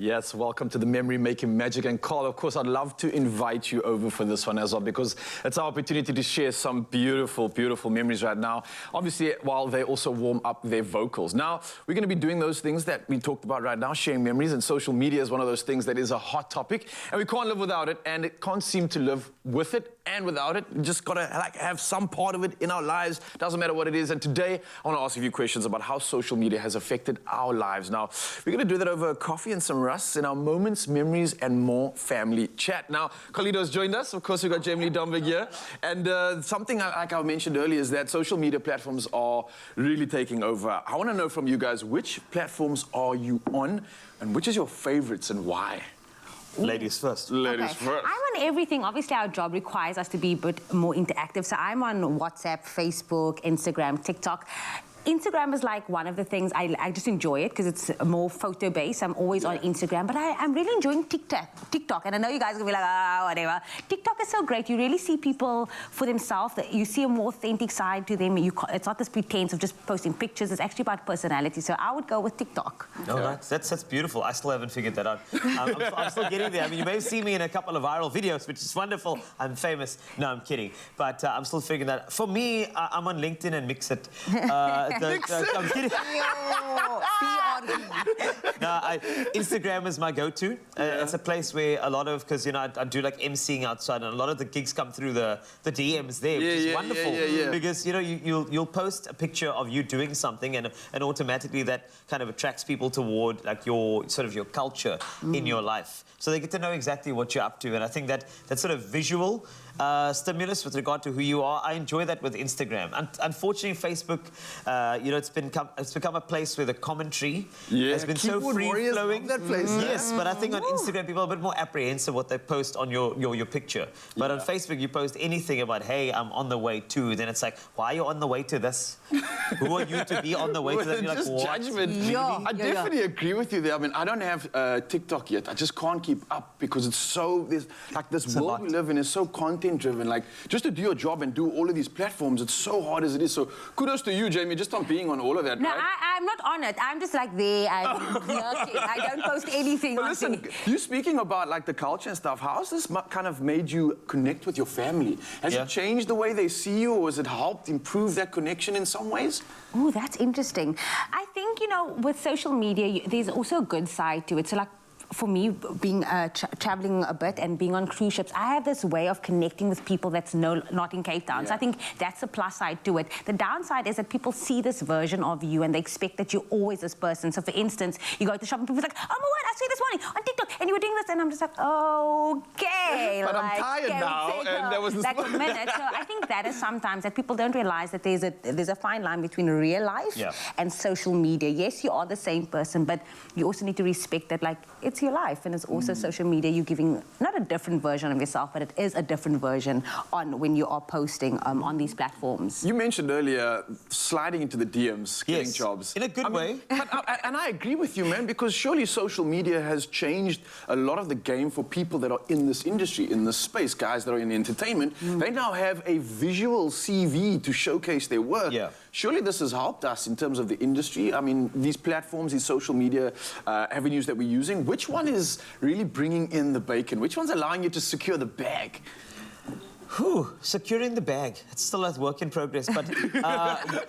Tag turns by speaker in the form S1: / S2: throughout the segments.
S1: Yes, welcome to the Memory Making Magic. And Carl, of course, I'd love to invite you over for this one as well, because it's our opportunity to share some beautiful, beautiful memories right now. Obviously, while they also warm up their vocals. Now, we're going to be doing those things that we talked about right now, sharing memories, and social media is one of those things that is a hot topic, and we can't live without it, and it can't seem to live with it and without it. We just got to have some part of it in our lives. Doesn't matter what it is. And today, I want to ask a few questions about how social media has affected our lives. Now, we're going to do that over coffee and some RUSKS in our moments, memories, and more family chat. Now, Carlito's joined us. Of course, we've got Jamie Domberg here. And something like I mentioned earlier is that social media platforms are really taking over. I want to know from you guys, which platforms are you on, and which is your favorites and why?
S2: Ladies first.
S1: Ladies first.
S3: I'm on everything. Obviously, our job requires us to be a bit more interactive. So I'm on WhatsApp, Facebook, Instagram, TikTok. Instagram is like one of the things I just enjoy it because it's more photo-based. I'm always on Instagram, but I'm really enjoying TikTok. And I know you guys are going to be like, whatever. TikTok is so great. You really see people for themselves. You see a more authentic side to them. It's not this pretense of just posting pictures. It's actually about personality. So I would go with TikTok.
S2: No, that's beautiful. I still haven't figured that out. I'm still getting there. I mean, you may have seen me in a couple of viral videos, which is wonderful. I'm famous. No, I'm kidding. But I'm still figuring that out. For me, I'm on LinkedIn and Mix It. I'm kidding. Instagram is my go-to. It's a place where a lot of, because, you know, I do like emceeing outside, and a lot of the gigs come through the DMs there, which is wonderful. Because, you know, you'll post a picture of you doing something, and automatically that kind of attracts people toward, like, your culture in your life. So they get to know exactly what you're up to, and I think that sort of visual stimulus with regard to who you are, I enjoy that with Instagram. Unfortunately, Facebook, you know, it's become a place where the commentary has been so free-flowing. Yes, but I think on Instagram, people are a bit more apprehensive what they post on your picture. But on Facebook, you post anything about, hey, I'm on the way to, then it's like, why are you on the way to this? Who are you to be on the way to that? You're like, what?
S1: Judgment. I definitely agree with you there. I mean, I don't have TikTok yet. I just can't keep up because it's so, this world we live in is so content-driven. Like, just to do your job and do all of these platforms, it's so hard as it is. So kudos to you, Jamie, just on being on all of that,
S3: no,
S1: right?
S3: I'm not on it. I'm just like there. I'm lurking. I don't post anything.
S1: But listen, you speaking about like the culture and stuff, how has this kind of made you connect with your family? Has it changed the way they see you, or has it helped improve that connection in some ways?
S3: Oh, that's interesting. I think, you know, with social media, there's also a good side to it. So, like, for me, being traveling a bit and being on cruise ships, I have this way of connecting with people that's not in Cape Town. So I think that's a plus side to it. The downside is that people see this version of you and they expect that you're always this person. So for instance, you go to the shop and people's like, oh my word, I saw you this morning on TikTok and you were doing this, and I'm just like, okay.
S1: But I'm tired now, and there was this...
S3: Like a minute. So I think that is sometimes that people don't realize that there's a fine line between real life and social media. Yes, you are the same person, but you also need to respect that, like, it's your life, and it's also social media. You're giving not a different version of yourself, but it is a different version on when you are posting on these platforms.
S1: You mentioned earlier sliding into the DMs, getting jobs.
S2: In a good way.
S1: And I agree with you, man, because surely social media has changed a lot of the game for people that are in this industry, in this space, guys that are in entertainment. They now have a visual CV to showcase their work. Surely this has helped us in terms of the industry. I mean, these platforms, these social media avenues that we're using, which one is really bringing in the bacon? Which one's allowing you to secure the bag?
S2: Securing the bag. It's still a work in progress. But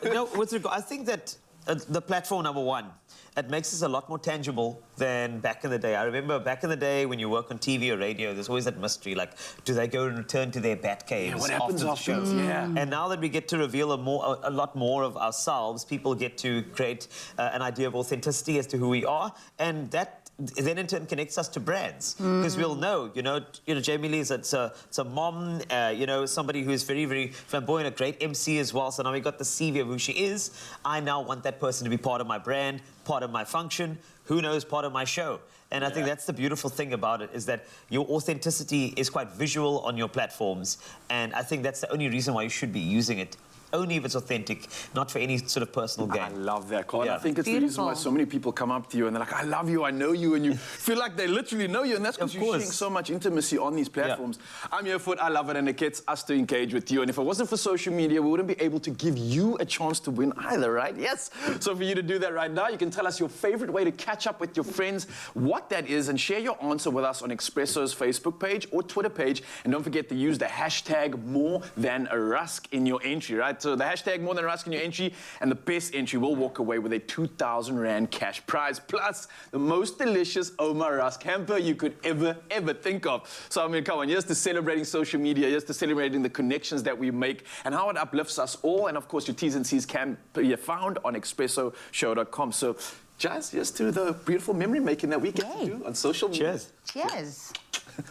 S2: you know, with regard, I think that the platform, number one, it makes us a lot more tangible than back in the day. I remember back in the day when you work on TV or radio, there's always that mystery, like, do they go and return to their bat caves
S1: what happens
S2: after the show? And now that we get to reveal a lot more of ourselves, people get to create an idea of authenticity as to who we are, and that then in turn connects us to brands, because we'll know, you know, Jamie Lee is it's a mom, you know, somebody who's very, very flamboyant, a great MC as well. So now we got the CV of who she is. I now want that person to be part of my brand, part of my function, who knows, part of my show. And I think that's the beautiful thing about it, is that your authenticity is quite visual on your platforms. And I think that's the only reason why you should be using it only if it's authentic, not for any sort of personal gain.
S1: I love that, Carl.
S2: Yeah.
S1: I think it's the reason
S3: Beautiful.
S1: why so many people come up to you and they're like, I love you, I know you, and you feel like they literally know you, and that's because
S2: Of
S1: you're
S2: course.
S1: sharing so much intimacy on these platforms. I'm here for it, I love it, and it gets us to engage with you. And if it wasn't for social media, we wouldn't be able to give you a chance to win either, right? Yes. So for you to do that right now, you can tell us your favorite way to catch up with your friends, what that is, and share your answer with us on Expresso's Facebook page or Twitter page. And don't forget to use the hashtag #MoreThanARusk in your entry, right? So the hashtag #MoreThanARusk in your entry, and the best entry will walk away with a 2,000 Rand cash prize, plus the most delicious OUMA Rusk hamper you could ever think of. So I mean, come on, here's to celebrating social media, here's to celebrating the connections that we make and how it uplifts us all. And of course, your T's and C's can be found on expressoshow.com. So Jazz, here's to the beautiful memory making that we get to do on social media.
S2: Cheers.
S3: Cheers.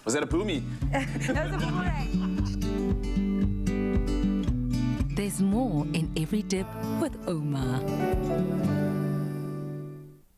S1: Was that a boomie?
S3: That was a boomerang.
S4: There's more in every dip with OUMA.